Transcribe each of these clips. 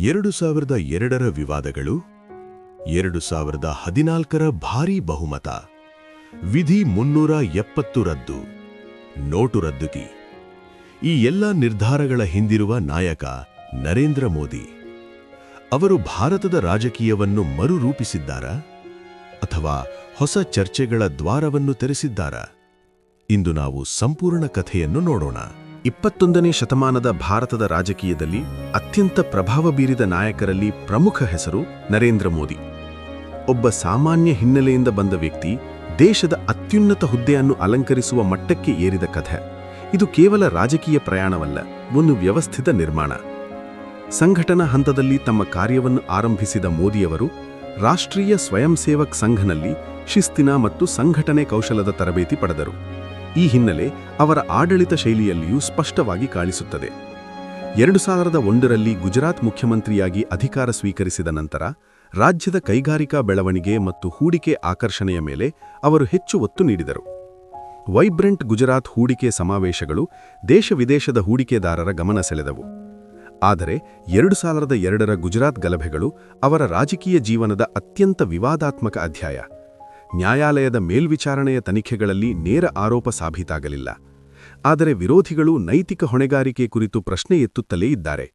2002ರ ವಿವಾದಗಳು, 2014ರ ಭಾರೀ ಬಹುಮತ, ವಿಧಿ 370 ರದ್ದು, ನೋಟು ರದ್ದುಗಿ. ಈ ಎಲ್ಲ ನಿರ್ಧಾರಗಳ ಹಿಂದಿರುವ ನಾಯಕ ನರೇಂದ್ರ ಮೋದಿ. ಅವರು ಭಾರತದ ರಾಜಕೀಯವನ್ನು ಮರುರೂಪಿಸಿದ್ದಾರಾ ಅಥವಾ ಹೊಸ ಚರ್ಚೆಗಳ ದ್ವಾರವನ್ನು ತೆರೆಸಿದ್ದಾರಾ? ಇಂದು ನಾವು ಸಂಪೂರ್ಣ ಕಥೆಯನ್ನು ನೋಡೋಣ. 21ನೇ ಶತಮಾನದ ಭಾರತದ ರಾಜಕೀಯದಲ್ಲಿ ಅತ್ಯಂತ ಪ್ರಭಾವ ಬೀರಿದ ನಾಯಕರಲ್ಲಿ ಪ್ರಮುಖ ಹೆಸರು ನರೇಂದ್ರ ಮೋದಿ. ಒಬ್ಬ ಸಾಮಾನ್ಯ ಹಿನ್ನೆಲೆಯಿಂದ ಬಂದ ವ್ಯಕ್ತಿ ದೇಶದ ಅತ್ಯುನ್ನತ ಹುದ್ದೆಯನ್ನು ಅಲಂಕರಿಸುವ ಮಟ್ಟಕ್ಕೆ ಏರಿದ ಕಥೆ. ಇದು ಕೇವಲ ರಾಜಕೀಯ ಪ್ರಯಾಣವಲ್ಲ, ಒಂದು ವ್ಯವಸ್ಥಿತ ನಿರ್ಮಾಣ. ಸಂಘಟನಾ ಹಂತದಲ್ಲಿ ತಮ್ಮ ಕಾರ್ಯವನ್ನು ಆರಂಭಿಸಿದ ಮೋದಿಯವರು ರಾಷ್ಟ್ರೀಯ ಸ್ವಯಂ ಸೇವಕ್ ಸಂಘನಲ್ಲಿ ಶಿಸ್ತಿನ ಮತ್ತು ಸಂಘಟನೆ ಕೌಶಲದ ತರಬೇತಿ ಪಡೆದರು. ಈ ಹಿನ್ನೆಲೆ ಅವರ ಆಡಳಿತ ಶೈಲಿಯಲ್ಲಿಯೂ ಸ್ಪಷ್ಟವಾಗಿ ಕಾಣಿಸುತ್ತದೆ. 2001ರಲ್ಲಿ ಗುಜರಾತ್ ಮುಖ್ಯಮಂತ್ರಿಯಾಗಿ ಅಧಿಕಾರ ಸ್ವೀಕರಿಸಿದ ನಂತರ ರಾಜ್ಯದ ಕೈಗಾರಿಕಾ ಬೆಳವಣಿಗೆ ಮತ್ತು ಹೂಡಿಕೆ ಆಕರ್ಷಣೆಯ ಮೇಲೆ ಅವರು ಹೆಚ್ಚು ಒತ್ತು ನೀಡಿದರು. ವೈಬ್ರೆಂಟ್ ಗುಜರಾತ್ ಹೂಡಿಕೆ ಸಮಾವೇಶಗಳು ದೇಶ-ವಿದೇಶದ ಹೂಡಿಕೆದಾರರ ಗಮನ ಸೆಳೆದವು. ಆದರೆ 2002ರ ಗುಜರಾತ್ ಗಲಭೆಗಳು ಅವರ ರಾಜಕೀಯ ಜೀವನದ ಅತ್ಯಂತ ವಿವಾದಾತ್ಮಕ ಅಧ್ಯಾಯ. ನ್ಯಾಯಾಲಯದ ಮೇಲ್ವಿಚಾರಣೆಯ ತನಿಖೆಗಳಲ್ಲಿ ನೇರ ಆರೋಪ ಸಾಬೀತಾಗಲಿಲ್ಲ. ಆದರೆ ವಿರೋಧಿಗಳು ನೈತಿಕ ಹೊಣೆಗಾರಿಕೆ ಕುರಿತು ಪ್ರಶ್ನೆ ಎತ್ತುತ್ತಲೇ ಇದ್ದಾರೆ.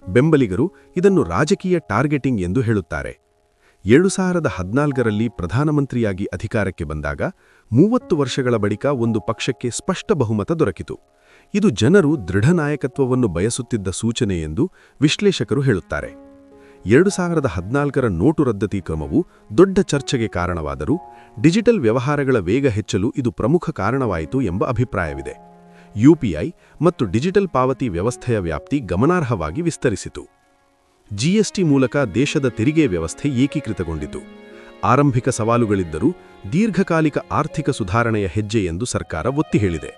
ಬೆಂಬಲಿಗರು ಇದನ್ನು ರಾಜಕೀಯ ಟಾರ್ಗೆಟಿಂಗ್ ಎಂದು ಹೇಳುತ್ತಾರೆ. 2014ರಲ್ಲಿ ಪ್ರಧಾನಮಂತ್ರಿಯಾಗಿ ಅಧಿಕಾರಕ್ಕೆ ಬಂದಾಗ 30 ವರ್ಷಗಳ ಬಳಿಕ ಒಂದು ಪಕ್ಷಕ್ಕೆ ಸ್ಪಷ್ಟ ಬಹುಮತ ದೊರಕಿತು. ಇದು ಜನರು ದೃಢ ನಾಯಕತ್ವವನ್ನು ಬಯಸುತ್ತಿದ್ದ ಸೂಚನೆ ಎಂದು ವಿಶ್ಲೇಷಕರು ಹೇಳುತ್ತಾರೆ. 2014ರ ನೋಟು ರದ್ದತಿ ಕ್ರಮವು ದೊಡ್ಡ ಚರ್ಚೆಗೆ ಕಾರಣವಾದರೂ ಡಿಜಿಟಲ್ ವ್ಯವಹಾರಗಳ ವೇಗ ಹೆಚ್ಚಲು ಇದು ಪ್ರಮುಖ ಕಾರಣವಾಯಿತು ಎಂಬ ಅಭಿಪ್ರಾಯವಿದೆ. ಯುಪಿಐ ಮತ್ತು ಡಿಜಿಟಲ್ ಪಾವತಿ ವ್ಯವಸ್ಥೆಯ ವ್ಯಾಪ್ತಿ ಗಮನಾರ್ಹವಾಗಿ ವಿಸ್ತರಿಸಿತು. ಜಿಎಸ್ಟಿ ಮೂಲಕ ದೇಶದ ತೆರಿಗೆ ವ್ಯವಸ್ಥೆ ಏಕೀಕೃತಗೊಂಡಿತು. ಆರಂಭಿಕ ಸವಾಲುಗಳಿದ್ದರೂ ದೀರ್ಘಕಾಲಿಕ ಆರ್ಥಿಕ ಸುಧಾರಣೆಯ ಹೆಜ್ಜೆ ಎಂದು ಸರ್ಕಾರ ಒತ್ತಿ ಹೇಳಿದೆ.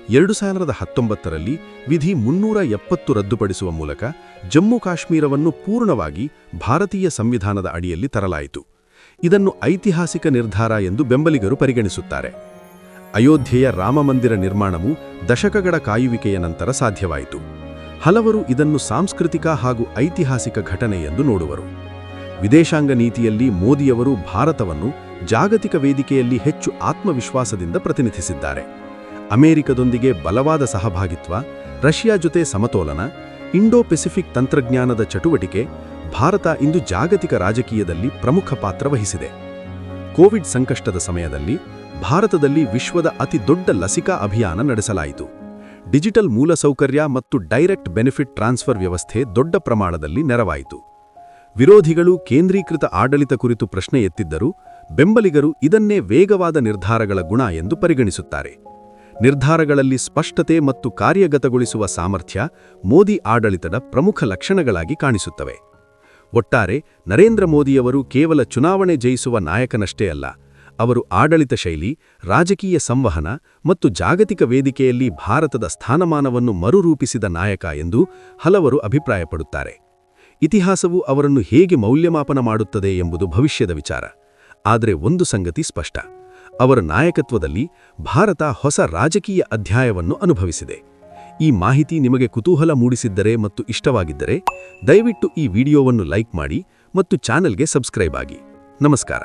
2019ರಲ್ಲಿ ವಿಧಿ 370 ರದ್ದುಪಡಿಸುವ ಮೂಲಕ ಜಮ್ಮು ಕಾಶ್ಮೀರವನ್ನು ಪೂರ್ಣವಾಗಿ ಭಾರತೀಯ ಸಂವಿಧಾನದ ಅಡಿಯಲ್ಲಿ ತರಲಾಯಿತು. ಇದನ್ನು ಐತಿಹಾಸಿಕ ನಿರ್ಧಾರ ಎಂದು ಬೆಂಬಲಿಗರು ಪರಿಗಣಿಸುತ್ತಾರೆ. ಅಯೋಧ್ಯೆಯ ರಾಮಮಂದಿರ ನಿರ್ಮಾಣವು ದಶಕಗಳ ಕಾಯುವಿಕೆಯ ನಂತರ ಸಾಧ್ಯವಾಯಿತು. ಹಲವರು ಇದನ್ನು ಸಾಂಸ್ಕೃತಿಕ ಹಾಗೂ ಐತಿಹಾಸಿಕ ಘಟನೆ ಎಂದು ನೋಡುವರು. ವಿದೇಶಾಂಗ ನೀತಿಯಲ್ಲಿ ಮೋದಿಯವರು ಭಾರತವನ್ನು ಜಾಗತಿಕ ವೇದಿಕೆಯಲ್ಲಿ ಹೆಚ್ಚು ಆತ್ಮವಿಶ್ವಾಸದಿಂದ ಪ್ರತಿನಿಧಿಸಿದ್ದಾರೆ. ಅಮೆರಿಕದೊಂದಿಗೆ ಬಲವಾದ ಸಹಭಾಗಿತ್ವ, ರಷ್ಯಾ ಜೊತೆ ಸಮತೋಲನ, ಇಂಡೋ-ಪೆಸಿಫಿಕ್ ತಂತ್ರಜ್ಞಾನದ ಚಟುವಟಿಕೆ, ಭಾರತ ಇಂದು ಜಾಗತಿಕ ರಾಜಕೀಯದಲ್ಲಿ ಪ್ರಮುಖ ಪಾತ್ರ ವಹಿಸಿದೆ. ಕೋವಿಡ್ ಸಂಕಷ್ಟದ ಸಮಯದಲ್ಲಿ ಭಾರತದಲ್ಲಿ ವಿಶ್ವದ ಅತಿ ದೊಡ್ಡ ಲಸಿಕಾ ಅಭಿಯಾನ ನಡೆಸಲಾಯಿತು. ಡಿಜಿಟಲ್ ಮೂಲಸೌಕರ್ಯ ಮತ್ತು ಡೈರೆಕ್ಟ್ ಬೆನಿಫಿಟ್ ಟ್ರಾನ್ಸ್ಫರ್ ವ್ಯವಸ್ಥೆ ದೊಡ್ಡ ಪ್ರಮಾಣದಲ್ಲಿ ನೆರವಾಯಿತು. ವಿರೋಧಿಗಳು ಕೇಂದ್ರೀಕೃತ ಆಡಳಿತ ಕುರಿತು ಪ್ರಶ್ನೆ ಎತ್ತಿದ್ದರೂ ಬೆಂಬಲಿಗರು ಇದನ್ನೇ ವೇಗವಾದ ನಿರ್ಧಾರಗಳ ಗುಣ ಎಂದು ಪರಿಗಣಿಸುತ್ತಾರೆ. ನಿರ್ಧಾರಗಳಲ್ಲಿ ಸ್ಪಷ್ಟತೆ ಮತ್ತು ಕಾರ್ಯಗತಗೊಳಿಸುವ ಸಾಮರ್ಥ್ಯ ಮೋದಿ ಆಡಳಿತದ ಪ್ರಮುಖ ಲಕ್ಷಣಗಳಾಗಿ ಕಾಣಿಸುತ್ತವೆ. ಒಟ್ಟಾರೆ ನರೇಂದ್ರ ಮೋದಿಯವರು ಕೇವಲ ಚುನಾವಣೆ ಜಯಿಸುವ ನಾಯಕನಷ್ಟೇ ಅಲ್ಲ, ಅವರು ಆಡಳಿತ ಶೈಲಿ, ರಾಜಕೀಯ ಸಂವಹನ ಮತ್ತು ಜಾಗತಿಕ ವೇದಿಕೆಯಲ್ಲಿ ಭಾರತದ ಸ್ಥಾನಮಾನವನ್ನು ಮರುರೂಪಿಸಿದ ನಾಯಕ ಎಂದು ಹಲವರು ಅಭಿಪ್ರಾಯಪಡುತ್ತಾರೆ. ಇತಿಹಾಸವು ಅವರನ್ನು ಹೇಗೆ ಮೌಲ್ಯಮಾಪನ ಮಾಡುತ್ತದೆ ಎಂಬುದು ಭವಿಷ್ಯದ ವಿಚಾರ. ಆದರೆ ಒಂದು ಸಂಗತಿ ಸ್ಪಷ್ಟ: ಅವರ ನಾಯಕತ್ವದಲ್ಲಿ ಭಾರತ ಹೊಸ ರಾಜಕೀಯ ಅಧ್ಯಾಯವನ್ನು ಅನುಭವಿಸಿದೆ. ಈ ಮಾಹಿತಿ ನಿಮಗೆ ಕುತೂಹಲ ಮೂಡಿಸಿದ್ದರೆ ಮತ್ತು ಇಷ್ಟವಾಗಿದ್ದರೆ ದಯವಿಟ್ಟು ಈ ವಿಡಿಯೋವನ್ನು ಲೈಕ್ ಮಾಡಿ ಮತ್ತು ಚಾನೆಲ್ಗೆ ಸಬ್ಸ್ಕ್ರೈಬ್ ಆಗಿ. ನಮಸ್ಕಾರ.